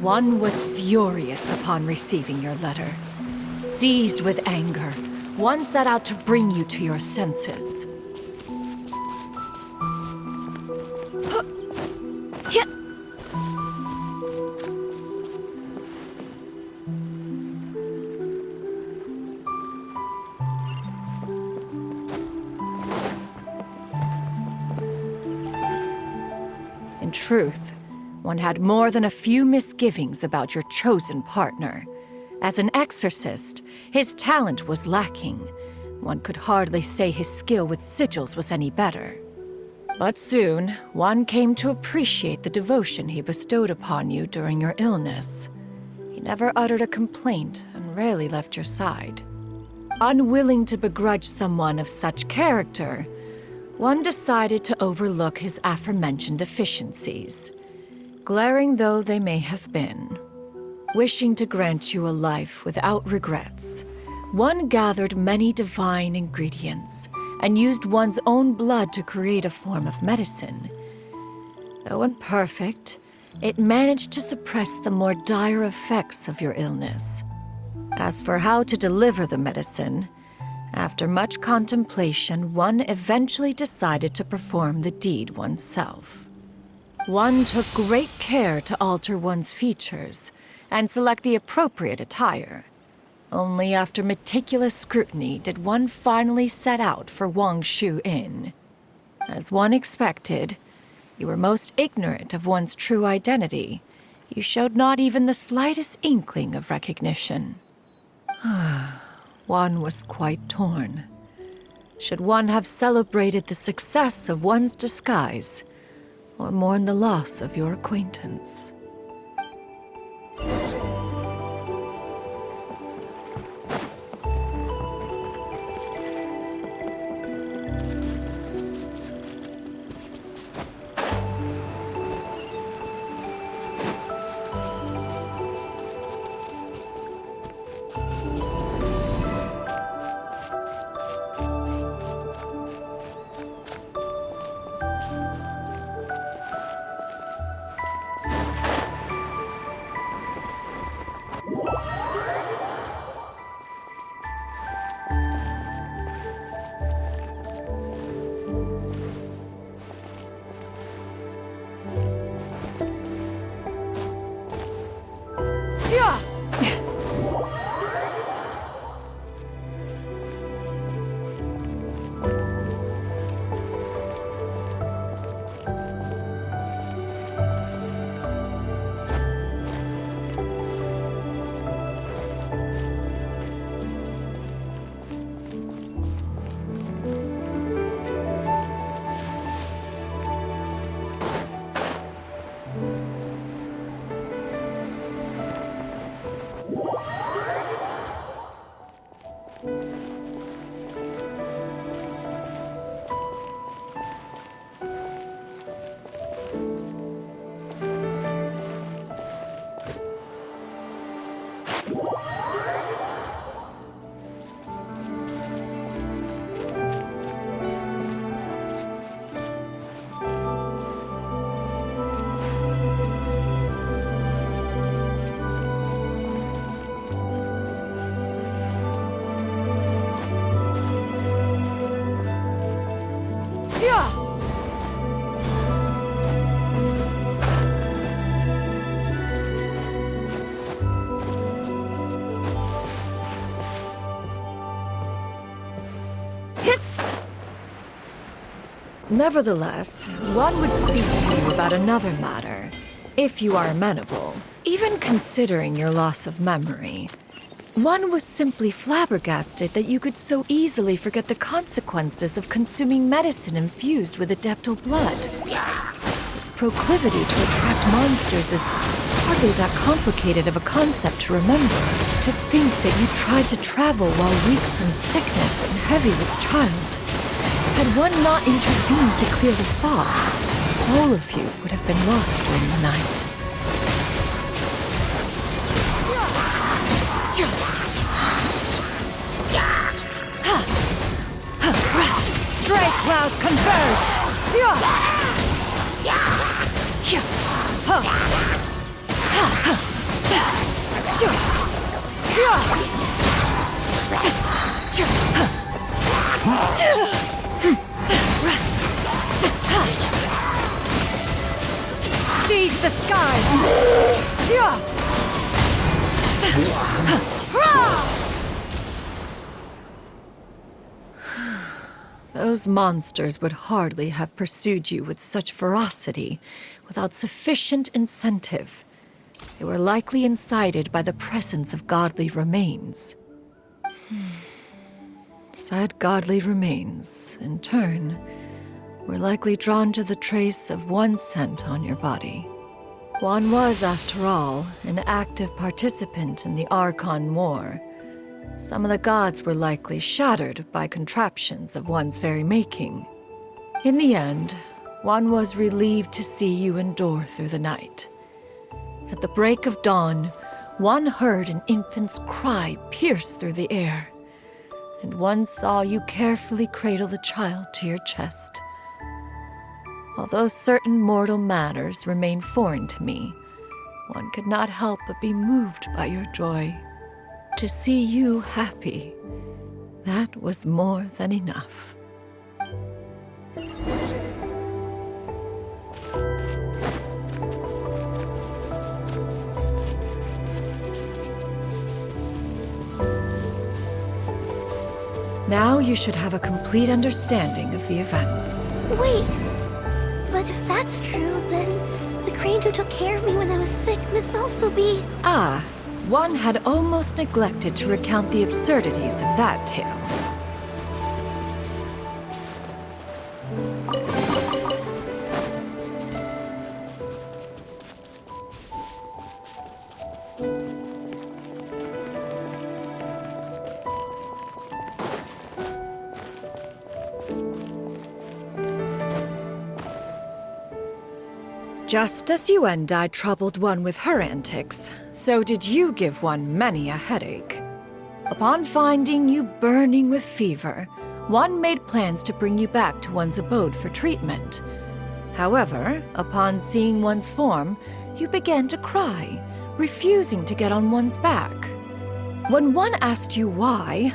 One was furious upon receiving your letter. Seized with anger, one set out to bring you to your senses. In truth, one had more than a few misgivings about your chosen partner. As an exorcist, his talent was lacking. One could hardly say his skill with sigils was any better. But soon, one came to appreciate the devotion he bestowed upon you during your illness. He never uttered a complaint and rarely left your side. Unwilling to begrudge someone of such character, one decided to overlook his aforementioned deficiencies, glaring though they may have been. Wishing to grant you a life without regrets, one gathered many divine ingredients and used one's own blood to create a form of medicine. Though imperfect, it managed to suppress the more dire effects of your illness. As for how to deliver the medicine, after much contemplation, one eventually decided to perform the deed oneself. One took great care to alter one's features and select the appropriate attire. Only after meticulous scrutiny did one finally set out for Wangshu Inn. As one expected, you were most ignorant of one's true identity. You showed not even the slightest inkling of recognition. One was quite torn. Should one have celebrated the success of one's disguise, or mourn the loss of your acquaintance? Nevertheless, one would speak to you about another matter, if you are amenable. Even considering your loss of memory, one was simply flabbergasted that you could so easily forget the consequences of consuming medicine infused with adeptal blood. Its proclivity to attract monsters is hardly that complicated of a concept to remember. To think that you tried to travel while weak from sickness and heavy with child. Had one not intervened to clear the fog, all of you would have been lost during the night. Stray clouds converge! Seize the skies! Those monsters would hardly have pursued you with such ferocity without sufficient incentive. They were likely incited by the presence of godly remains. Said godly remains, in turn, were likely drawn to the trace of one scent on your body. One was, after all, an active participant in the Archon War. Some of the gods were likely shattered by contraptions of one's very making. In the end, one was relieved to see you endure through the night. At the break of dawn, one heard an infant's cry pierce through the air, and one saw you carefully cradle the child to your chest. Although certain mortal matters remain foreign to me, one could not help but be moved by your joy. To see you happy, that was more than enough. Now you should have a complete understanding of the events. Wait! But if that's true, then the crane who took care of me when I was sick must also be... Ah, one had almost neglected to recount the absurdities of that tale. Just as you and I troubled one with her antics, so did you give one many a headache. Upon finding you burning with fever, one made plans to bring you back to one's abode for treatment. However, upon seeing one's form, you began to cry, refusing to get on one's back. When one asked you why,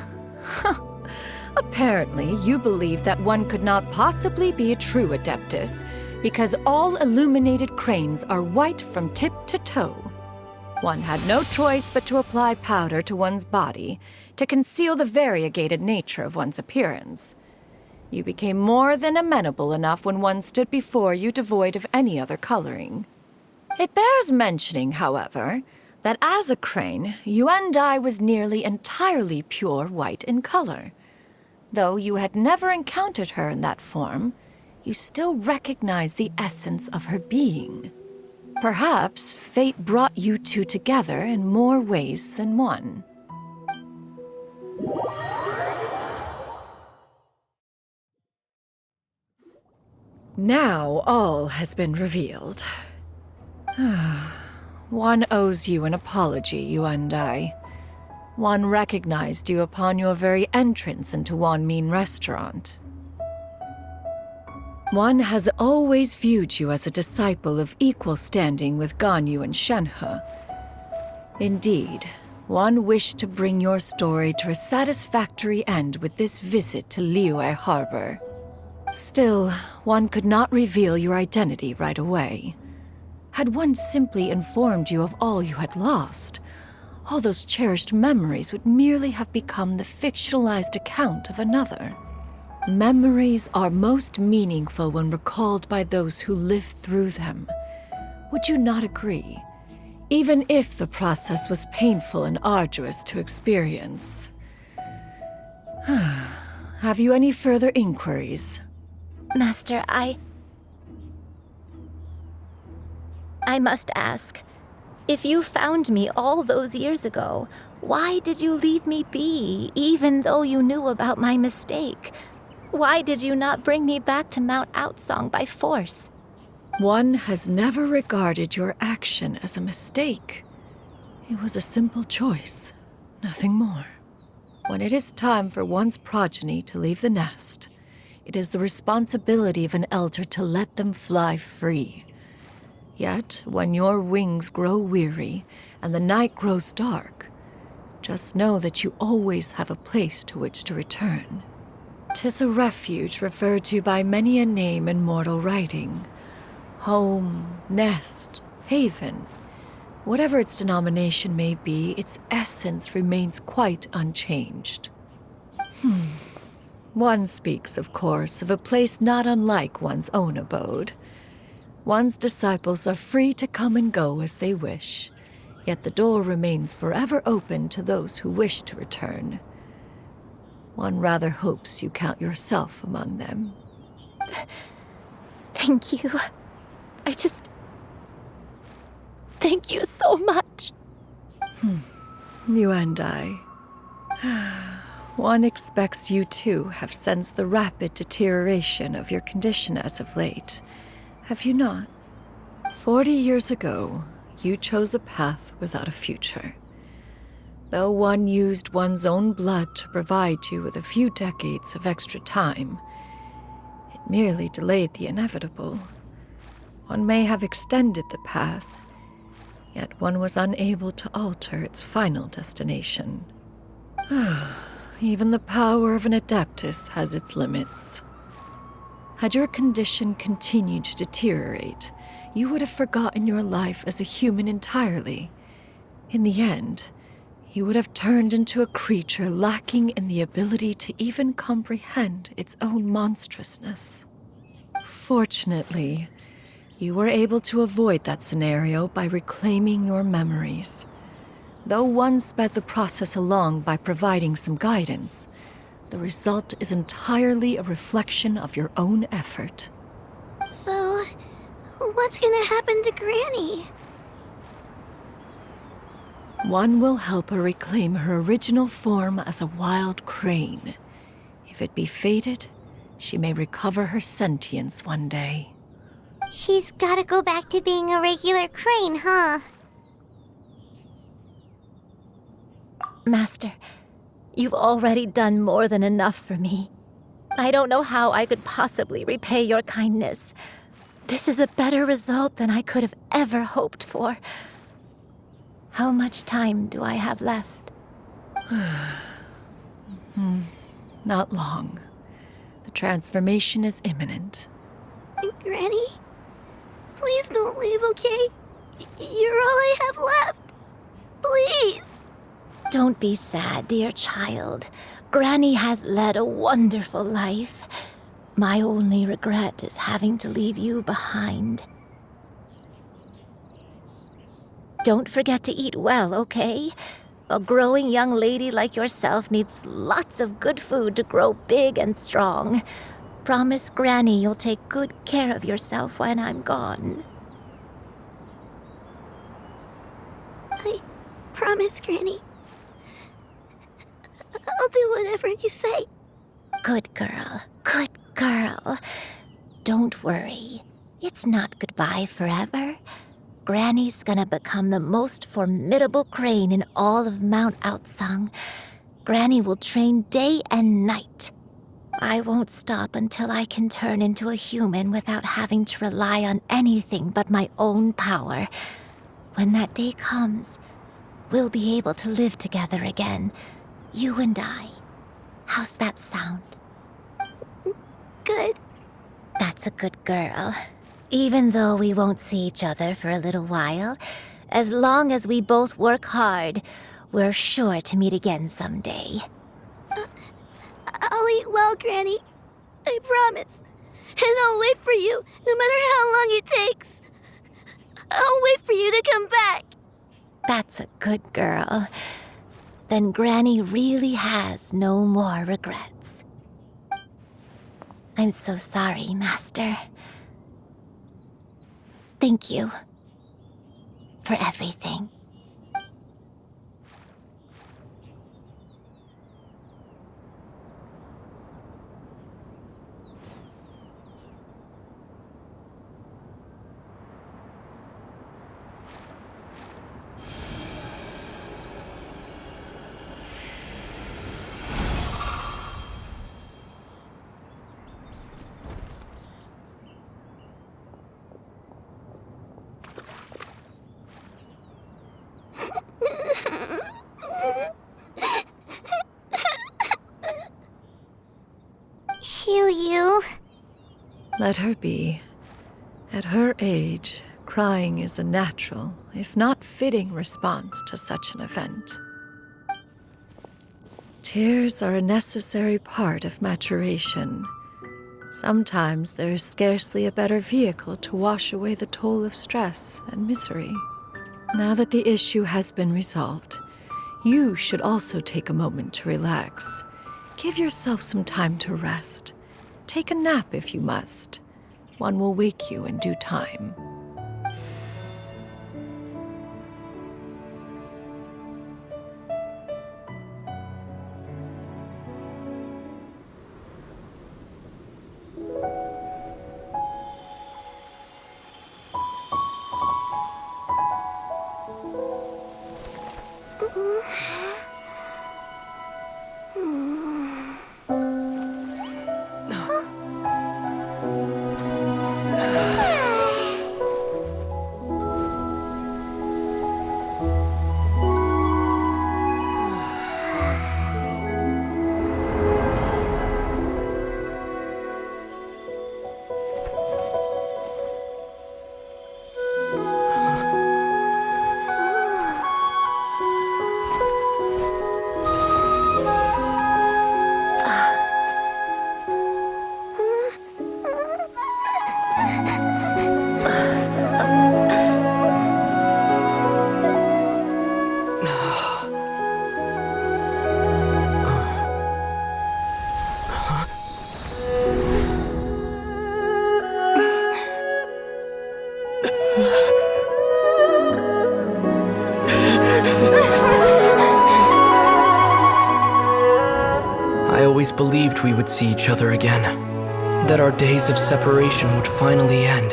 apparently you believed that one could not possibly be a true Adeptus, because all illuminated cranes are white from tip to toe. One had no choice but to apply powder to one's body to conceal the variegated nature of one's appearance. You became more than amenable enough when one stood before you devoid of any other coloring. It bears mentioning, however, that as a crane, Yuendai was nearly entirely pure white in color. Though you had never encountered her in that form, you still recognize the essence of her being. Perhaps fate brought you two together in more ways than one. Now all has been revealed. One owes you an apology, you and I. One recognized you upon your very entrance into Wanmin Restaurant. One has always viewed you as a disciple of equal standing with Ganyu and Shenhe. Indeed, one wished to bring your story to a satisfactory end with this visit to Liyue Harbor. Still, one could not reveal your identity right away. Had one simply informed you of all you had lost, all those cherished memories would merely have become the fictionalized account of another. Memories are most meaningful when recalled by those who lived through them. Would you not agree? Even if the process was painful and arduous to experience. Have you any further inquiries? Master, I must ask. If you found me all those years ago, why did you leave me be, even though you knew about my mistake? Why did you not bring me back to Mount Outsong by force? One has never regarded your action as a mistake. It was a simple choice, nothing more. When it is time for one's progeny to leave the nest, it is the responsibility of an elder to let them fly free. Yet, when your wings grow weary and the night grows dark, just know that you always have a place to which to return. 'Tis a refuge referred to by many a name in mortal writing. Home, nest, haven. Whatever its denomination may be, its essence remains quite unchanged. One speaks, of course, of a place not unlike one's own abode. One's disciples are free to come and go as they wish, yet the door remains forever open to those who wish to return. One rather hopes you count yourself among them. Thank you. Thank you so much. You and I. One expects you too have sensed the rapid deterioration of your condition as of late, have you not? 40 years ago, you chose a path without a future. Though one used one's own blood to provide you with a few decades of extra time, it merely delayed the inevitable. One may have extended the path, yet one was unable to alter its final destination. Even the power of an adeptus has its limits. Had your condition continued to deteriorate, you would have forgotten your life as a human entirely. In the end, you would have turned into a creature lacking in the ability to even comprehend its own monstrousness. Fortunately, you were able to avoid that scenario by reclaiming your memories. Though one sped the process along by providing some guidance, the result is entirely a reflection of your own effort. So, what's gonna happen to Granny? One will help her reclaim her original form as a wild crane. If it be fated, she may recover her sentience one day. She's gotta go back to being a regular crane, huh? Master, you've already done more than enough for me. I don't know how I could possibly repay your kindness. This is a better result than I could have ever hoped for. How much time do I have left? Not long. The transformation is imminent. Granny, please don't leave, okay? You're all I have left. Please. Don't be sad, dear child. Granny has led a wonderful life. My only regret is having to leave you behind. Don't forget to eat well, okay? A growing young lady like yourself needs lots of good food to grow big and strong. Promise Granny you'll take good care of yourself when I'm gone. I promise, Granny. I'll do whatever you say. Good girl, good girl. Don't worry. It's not goodbye forever. Granny's gonna become the most formidable crane in all of Mount Outsung. Granny will train day and night. I won't stop until I can turn into a human without having to rely on anything but my own power. When that day comes, we'll be able to live together again. You and I. How's that sound? Good. That's a good girl. Even though we won't see each other for a little while, as long as we both work hard, we're sure to meet again someday. I'll eat well, Granny. I promise. And I'll wait for you, no matter how long it takes. I'll wait for you to come back. That's a good girl. Then Granny really has no more regrets. I'm so sorry, Master. Thank you for everything. Let her be. At her age, crying is a natural, if not fitting, response to such an event. Tears are a necessary part of maturation. Sometimes there is scarcely a better vehicle to wash away the toll of stress and misery. Now that the issue has been resolved, you should also take a moment to relax. Give yourself some time to rest. Take a nap if you must. One will wake you in due time. I always believed we would see each other again, that our days of separation would finally end,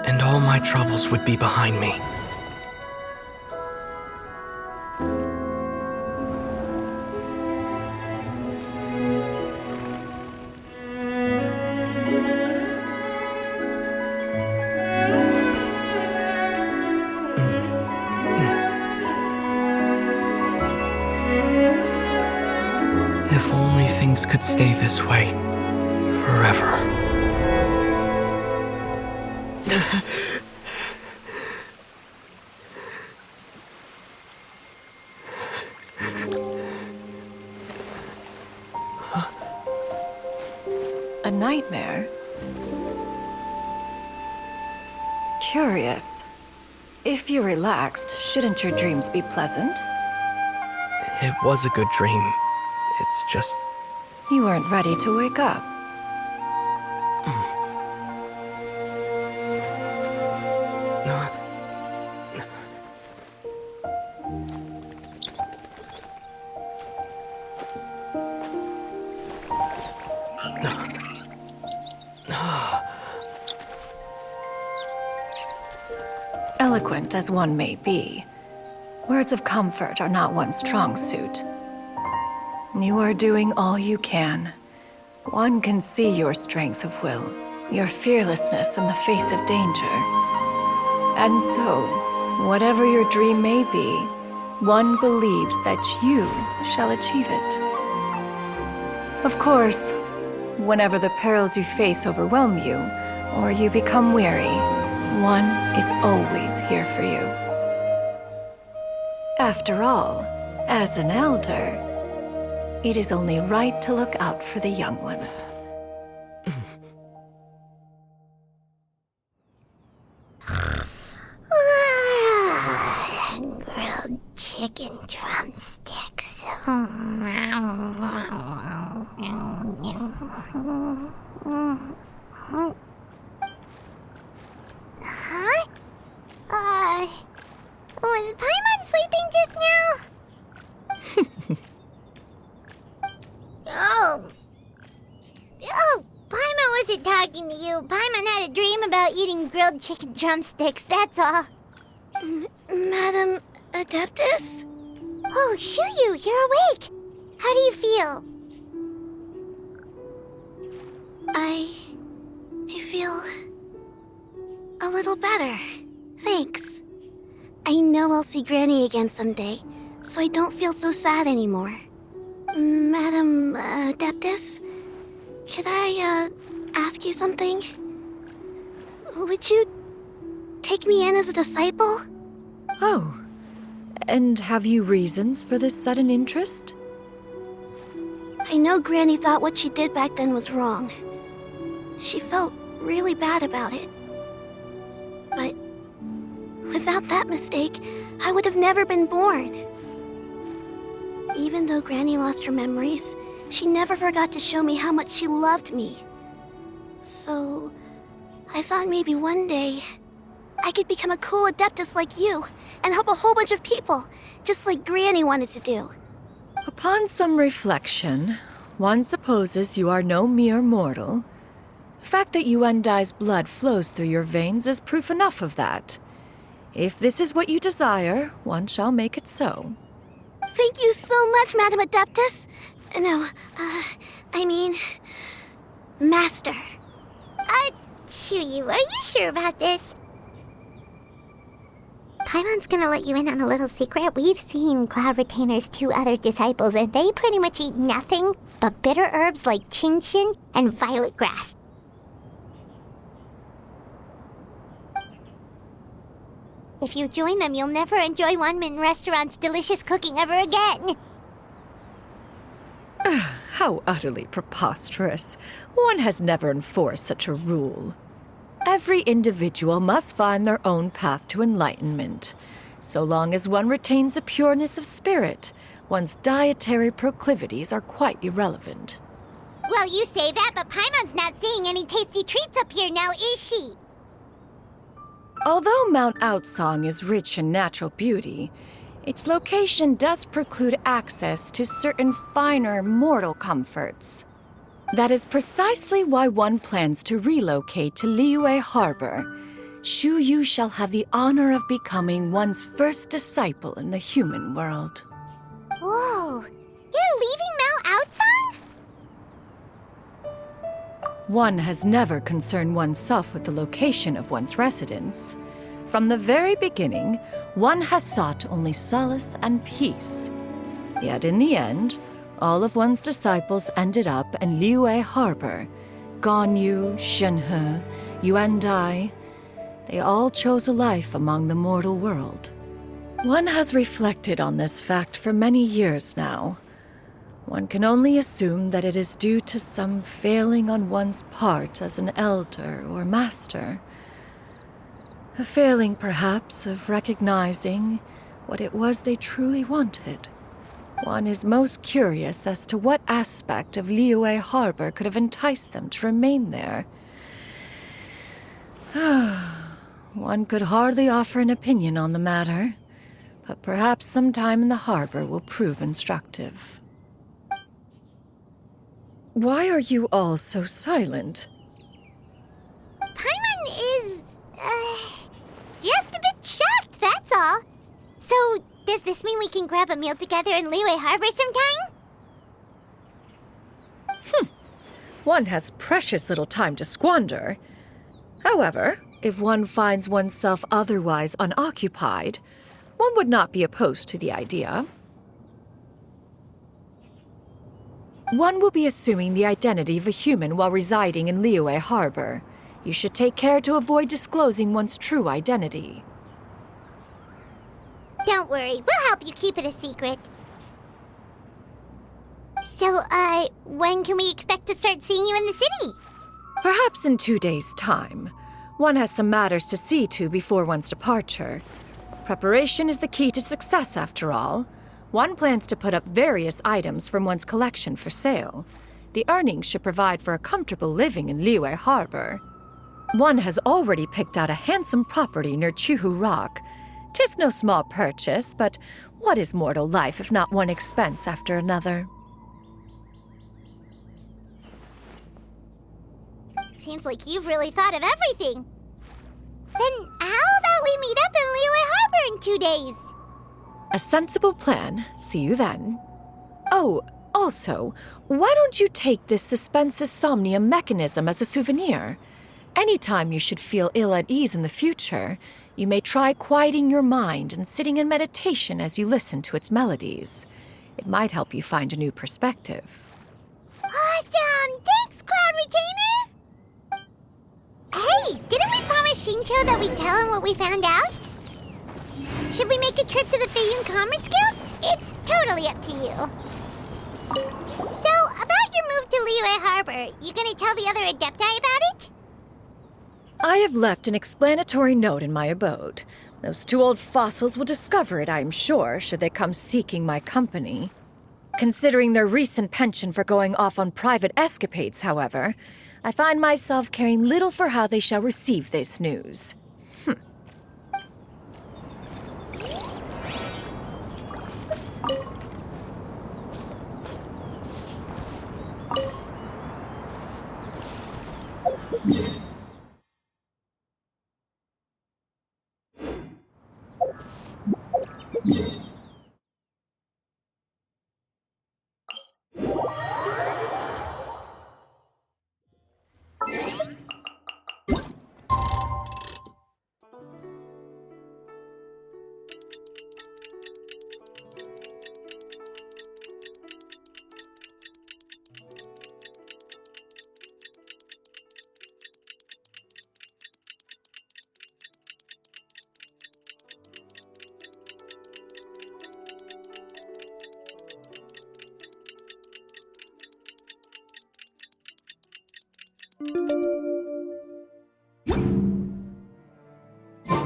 and all my troubles would be behind me. If only things could stay this way forever. A nightmare? Curious. If you're relaxed, shouldn't your dreams be pleasant? It was a good dream. It's just... You weren't ready to wake up. Eloquent as one may be, words of comfort are not one's strong suit. You are doing all you can. One can see your strength of will, your fearlessness in the face of danger. And so, whatever your dream may be, one believes that you shall achieve it. Of course, whenever the perils you face overwhelm you, or you become weary, one is always here for you. After all, as an elder, it is only right to look out for the young ones. Grilled chicken drumsticks. Huh? Was Paimon sleeping just now? Oh, Paimon wasn't talking to you. Paimon had a dream about eating grilled chicken drumsticks, that's all. Madam Adeptus? Oh, Shuyu, you're awake. How do you feel? I feel a little better. Thanks. I know I'll see Granny again someday, so I don't feel so sad anymore. Madam Adeptus, could I, ask you something? Would you take me in as a disciple? Oh, and have you reasons for this sudden interest? I know Granny thought what she did back then was wrong. She felt really bad about it. But without that mistake, I would have never been born. Even though Granny lost her memories, she never forgot to show me how much she loved me. So, I thought maybe one day I could become a cool adeptus like you and help a whole bunch of people, just like Granny wanted to do. Upon some reflection, one supposes you are no mere mortal. The fact that Yuendai's blood flows through your veins is proof enough of that. If this is what you desire, one shall make it so. Thank you so much, Madam Adeptus. No, I mean, Master. Chuyu, are you sure about this? Paimon's gonna let you in on a little secret. We've seen Cloud Retainer's 2 other disciples, and they pretty much eat nothing but bitter herbs like Genshin and violet grass. If you join them, you'll never enjoy Wanmin Restaurant's delicious cooking ever again. How utterly preposterous. One has never enforced such a rule. Every individual must find their own path to enlightenment. So long as one retains a pureness of spirit, one's dietary proclivities are quite irrelevant. Well, you say that, but Paimon's not seeing any tasty treats up here now, is she? Although Mount Outsong is rich in natural beauty, its location does preclude access to certain finer mortal comforts. That is precisely why one plans to relocate to Liyue Harbor. Shu Yu shall have the honor of becoming one's first disciple in the human world. Whoa, you're leaving Mount Outsong? One has never concerned oneself with the location of one's residence. From the very beginning, one has sought only solace and peace. Yet in the end, all of one's disciples ended up in Liyue Harbor. Ganyu, Shenhe, Yuendai, they all chose a life among the mortal world. One has reflected on this fact for many years now. One can only assume that it is due to some failing on one's part as an elder or master. A failing, perhaps, of recognizing what it was they truly wanted. One is most curious as to what aspect of Liyue Harbor could have enticed them to remain there. One could hardly offer an opinion on the matter, but perhaps some time in the harbor will prove instructive. Why are you all so silent? Paimon is, just a bit shocked, that's all. So, does this mean we can grab a meal together in Liyue Harbor sometime? One has precious little time to squander. However, if one finds oneself otherwise unoccupied, one would not be opposed to the idea. One will be assuming the identity of a human while residing in Liyue Harbor. You should take care to avoid disclosing one's true identity. Don't worry, we'll help you keep it a secret. So, when can we expect to start seeing you in the city? Perhaps in 2 days' time. One has some matters to see to before one's departure. Preparation is the key to success, after all. One plans to put up various items from one's collection for sale. The earnings should provide for a comfortable living in Liyue Harbor. One has already picked out a handsome property near Chuhu Rock. 'Tis no small purchase, but what is mortal life if not one expense after another? Seems like you've really thought of everything. Then how about we meet up in Liyue Harbor in 2 days? A sensible plan. See you then. Oh, also, why don't you take this suspensus somnium mechanism as a souvenir? Anytime you should feel ill at ease in the future, you may try quieting your mind and sitting in meditation as you listen to its melodies. It might help you find a new perspective. Awesome! Thanks, Cloud Retainer! Hey, didn't we promise Shincho that we'd tell him what we found out? Should we make a trip to the Feiyun Commerce Guild? It's totally up to you. So, about your move to Liyue Harbor, you gonna tell the other Adepti about it? I have left an explanatory note in my abode. Those two old fossils will discover it, I am sure, should they come seeking my company. Considering their recent penchant for going off on private escapades, however, I find myself caring little for how they shall receive this news.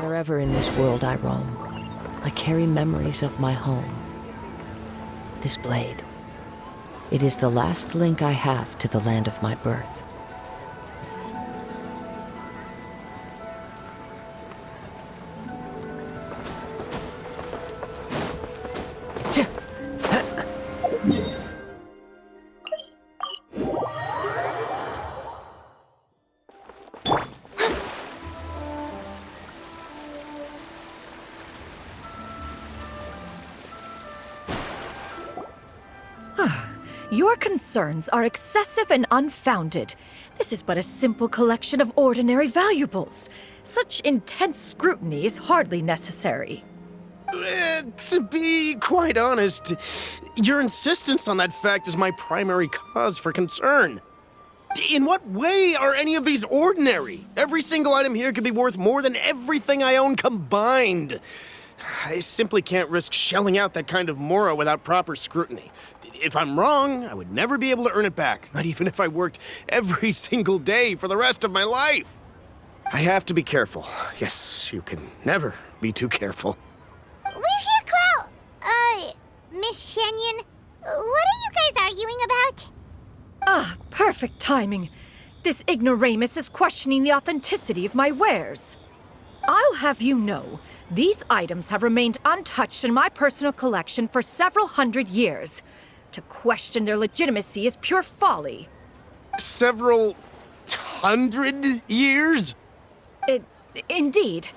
Wherever in this world I roam, I carry memories of my home. This blade, it is the last link I have to the land of my birth. Your concerns are excessive and unfounded. This is but a simple collection of ordinary valuables. Such intense scrutiny is hardly necessary. To be quite honest, your insistence on that fact is my primary cause for concern. In what way are any of these ordinary? Every single item here could be worth more than everything I own combined. I simply can't risk shelling out that kind of mora without proper scrutiny. If I'm wrong, I would never be able to earn it back, not even if I worked every single day for the rest of my life. I have to be careful. Yes, you can never be too careful. We're here, Clow. Miss Shenyan, what are you guys arguing about? Ah, perfect timing. This ignoramus is questioning the authenticity of my wares. I'll have you know, these items have remained untouched in my personal collection for several hundred years. To question their legitimacy is pure folly. Several hundred years? Indeed.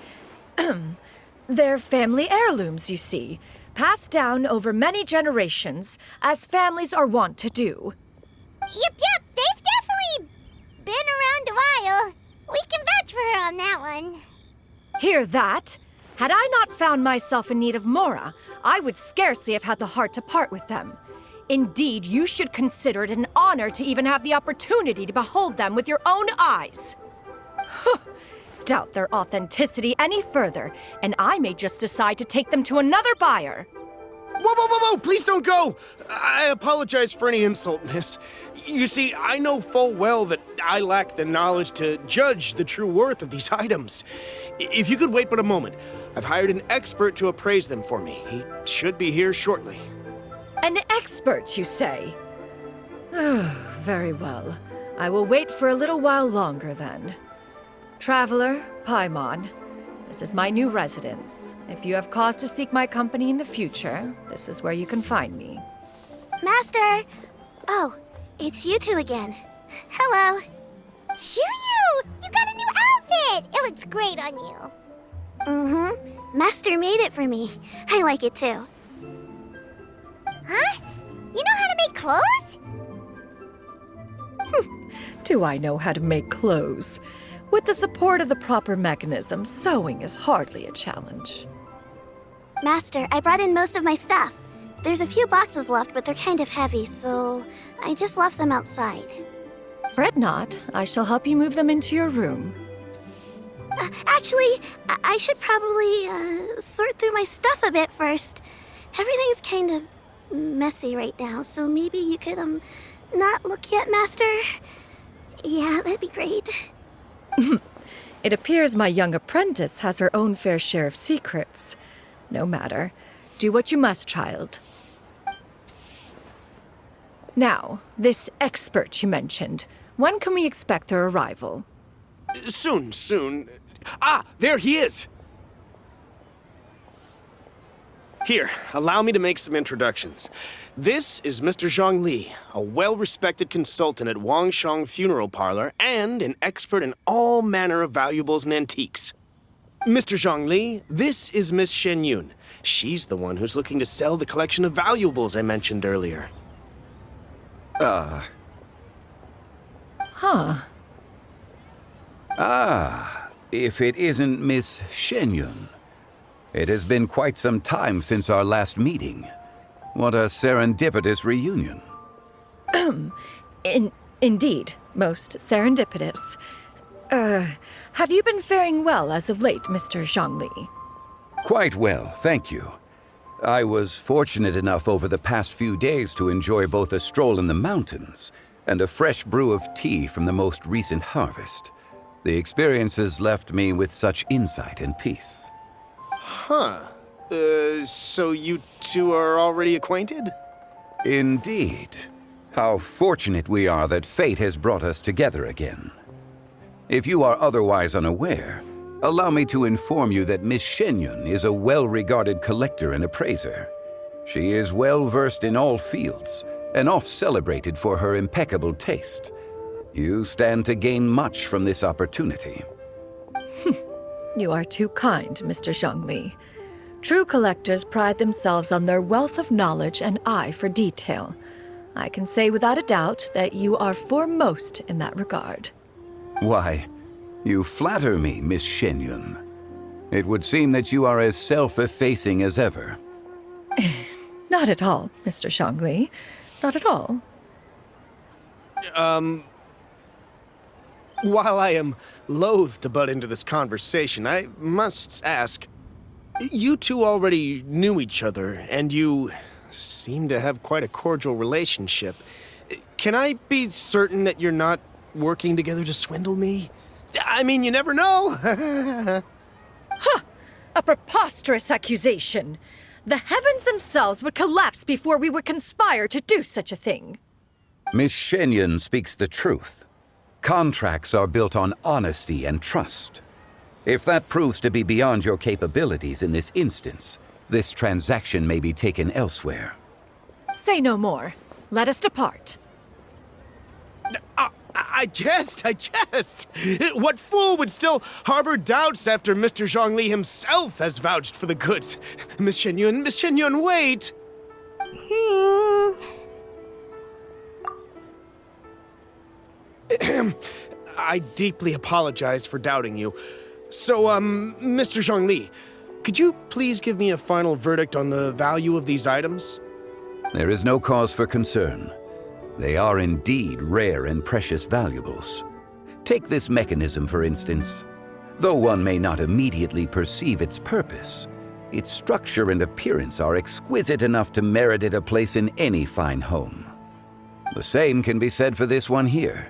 They're family heirlooms, you see, passed down over many generations, as families are wont to do. Yep, they've definitely been around a while. We can vouch for her on that one. Hear that? Had I not found myself in need of mora, I would scarcely have had the heart to part with them. Indeed, you should consider it an honor to even have the opportunity to behold them with your own eyes. Doubt their authenticity any further, and I may just decide to take them to another buyer. Whoa, please don't go! I apologize for any insult, miss. You see, I know full well that I lack the knowledge to judge the true worth of these items. If you could wait but a moment, I've hired an expert to appraise them for me. He should be here shortly. An expert, you say? Very well. I will wait for a little while longer, then. Traveler, Paimon, this is my new residence. If you have cause to seek my company in the future, this is where you can find me. Master! Oh, it's you two again. Hello. Shoo-you! You got a new outfit! It looks great on you. Mm-hmm. Master made it for me. I like it too. Huh? You know how to make clothes? Do I know how to make clothes? With the support of the proper mechanism, sewing is hardly a challenge. Master, I brought in most of my stuff. There's a few boxes left, but they're kind of heavy, so I just left them outside. Fret not. I shall help you move them into your room. Actually, I should probably sort through my stuff a bit first. Everything's kind of messy right now, so maybe you could, not look yet, Master? Yeah, that'd be great. It appears my young apprentice has her own fair share of secrets. No matter. Do what you must, child. Now, this expert you mentioned, when can we expect their arrival? Soon. Ah, there he is! Here, allow me to make some introductions. This is Mr. Zhongli, a well-respected consultant at Wangshang Funeral Parlor and an expert in all manner of valuables and antiques. Mr. Zhongli, this is Miss Shenyun. She's the one who's looking to sell the collection of valuables I mentioned earlier. Huh. If it isn't Miss Shenyun. It has been quite some time since our last meeting. What a serendipitous reunion. Indeed, most serendipitous. Have you been faring well as of late, Mr. Zhongli? Quite well, thank you. I was fortunate enough over the past few days to enjoy both a stroll in the mountains and a fresh brew of tea from the most recent harvest. The experiences left me with such insight and peace. Huh. So you two are already acquainted? Indeed. How fortunate we are that fate has brought us together again. If you are otherwise unaware, allow me to inform you that Miss Shenyun is a well-regarded collector and appraiser. She is well-versed in all fields and oft-celebrated for her impeccable taste. You stand to gain much from this opportunity. You are too kind, Mr. Zhongli. True collectors pride themselves on their wealth of knowledge and eye for detail. I can say without a doubt that you are foremost in that regard. Why, you flatter me, Miss Shenyun. It would seem that you are as self-effacing as ever. Not at all, Mr. Zhongli. Not at all. While I am loath to butt into this conversation, I must ask, you two already knew each other, and you seem to have quite a cordial relationship. Can I be certain that you're not working together to swindle me? I mean, you never know. A preposterous accusation. The heavens themselves would collapse before we would conspire to do such a thing. Miss Shenyun speaks the truth. Contracts are built on honesty and trust. If that proves to be beyond your capabilities in this instance, this transaction may be taken elsewhere. Say no more. Let us depart. I jest. What fool would still harbor doubts after Mr. Zhongli himself has vouched for the goods? Miss Shenyun, wait! I deeply apologize for doubting you. So, Mr. Zhongli, could you please give me a final verdict on the value of these items? There is no cause for concern. They are indeed rare and precious valuables. Take this mechanism, for instance. Though one may not immediately perceive its purpose, its structure and appearance are exquisite enough to merit it a place in any fine home. The same can be said for this one here.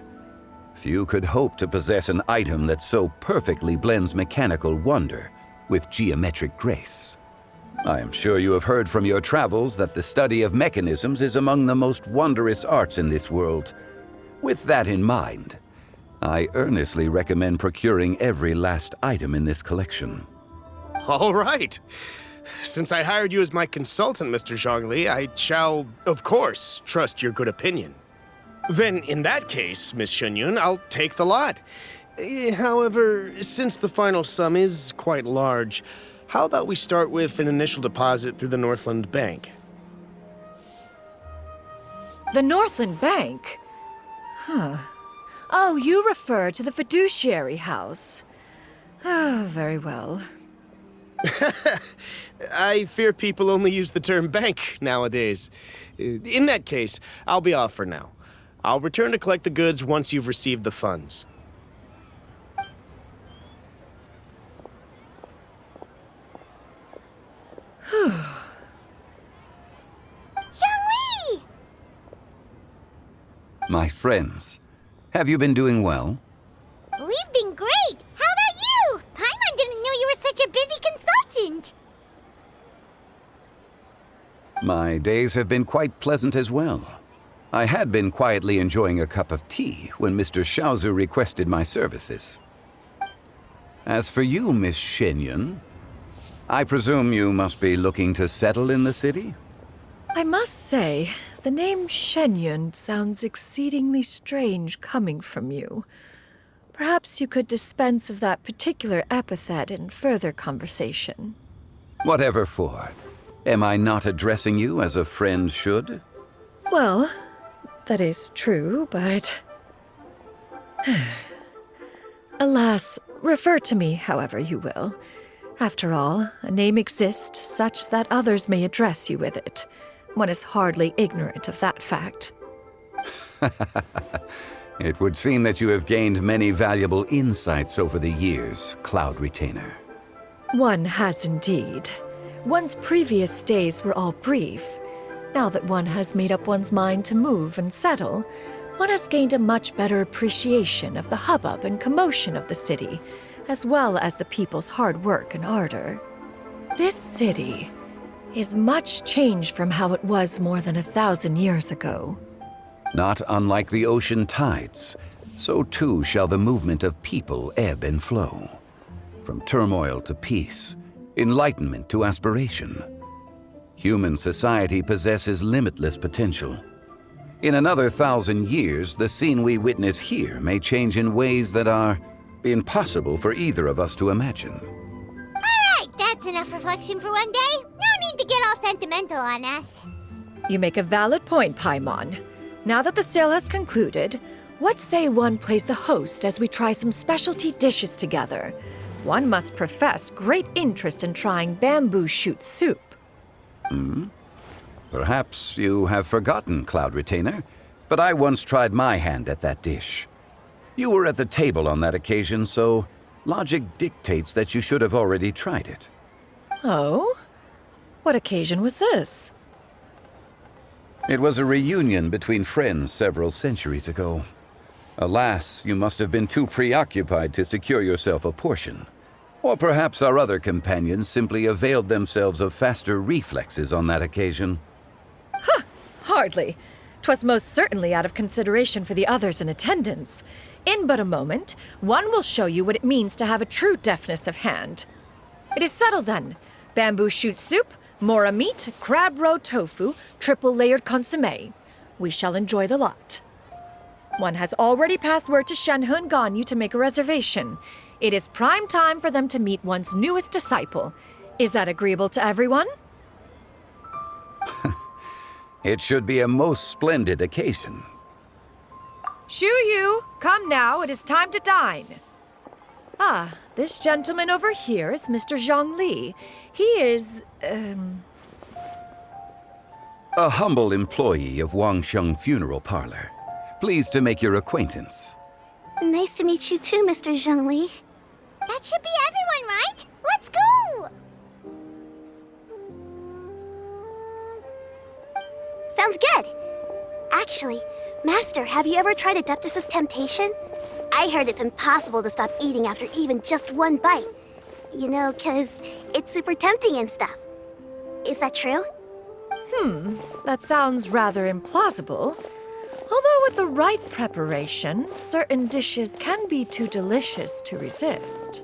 Few could hope to possess an item that so perfectly blends mechanical wonder with geometric grace. I am sure you have heard from your travels that the study of mechanisms is among the most wondrous arts in this world. With that in mind, I earnestly recommend procuring every last item in this collection. All right. Since I hired you as my consultant, Mr. Zhongli, I shall, of course, trust your good opinion. Then, in that case, Miss Shenyun, I'll take the lot. However, since the final sum is quite large, how about we start with an initial deposit through the Northland Bank? The Northland Bank? Huh. Oh, you refer to the fiduciary house. Oh, very well. I fear people only use the term bank nowadays. In that case, I'll be off for now. I'll return to collect the goods once you've received the funds. Zhongli! My friends, have you been doing well? We've been great! How about you? Paimon didn't know you were such a busy consultant! My days have been quite pleasant as well. I had been quietly enjoying a cup of tea when Mr. Xiaozu requested my services. As for you, Miss Shenhe, I presume you must be looking to settle in the city? I must say, the name Shenhe sounds exceedingly strange coming from you. Perhaps you could dispense of that particular epithet in further conversation. Whatever for. Am I not addressing you as a friend should? Well, that is true, but... Alas, refer to me however you will. After all, a name exists such that others may address you with it. One is hardly ignorant of that fact. It would seem that you have gained many valuable insights over the years, Cloud Retainer. One has indeed. One's previous days were all brief. Now that one has made up one's mind to move and settle, one has gained a much better appreciation of the hubbub and commotion of the city, as well as the people's hard work and ardor. This city is much changed from how it was more than 1,000 years ago. Not unlike the ocean tides, so too shall the movement of people ebb and flow. From turmoil to peace, enlightenment to aspiration. Human society possesses limitless potential. In another 1,000 years, the scene we witness here may change in ways that are impossible for either of us to imagine. Alright, that's enough reflection for one day. No need to get all sentimental on us. You make a valid point, Paimon. Now that the sale has concluded, what say one plays the host as we try some specialty dishes together? One must profess great interest in trying bamboo shoot soup. Perhaps you have forgotten, Cloud Retainer, but I once tried my hand at that dish. You were at the table on that occasion, so logic dictates that you should have already tried it. Oh? What occasion was this? It was a reunion between friends several centuries ago. Alas, you must have been too preoccupied to secure yourself a portion. Or perhaps our other companions simply availed themselves of faster reflexes on that occasion. Hardly. 'Twas most certainly out of consideration for the others in attendance. In but a moment, one will show you what it means to have a true deftness of hand. It is settled then. Bamboo shoot soup, mora meat, crab roe tofu, triple-layered consommé. We shall enjoy the lot. One has already passed word to Shenhe and Ganyu to make a reservation. It is prime time for them to meet one's newest disciple. Is that agreeable to everyone? It should be a most splendid occasion. Shu Yu, come now, it is time to dine. Ah, this gentleman over here is Mr. Zhongli. He is, A humble employee of Wangsheng Funeral Parlor. Pleased to make your acquaintance. Nice to meet you too, Mr. Zhongli. That should be everyone, right? Let's go! Sounds good. Actually, Master, have you ever tried Adeptus' temptation? I heard it's impossible to stop eating after even just one bite. You know, 'cause it's super tempting and stuff. Is that true? That sounds rather implausible. Although with the right preparation, certain dishes can be too delicious to resist.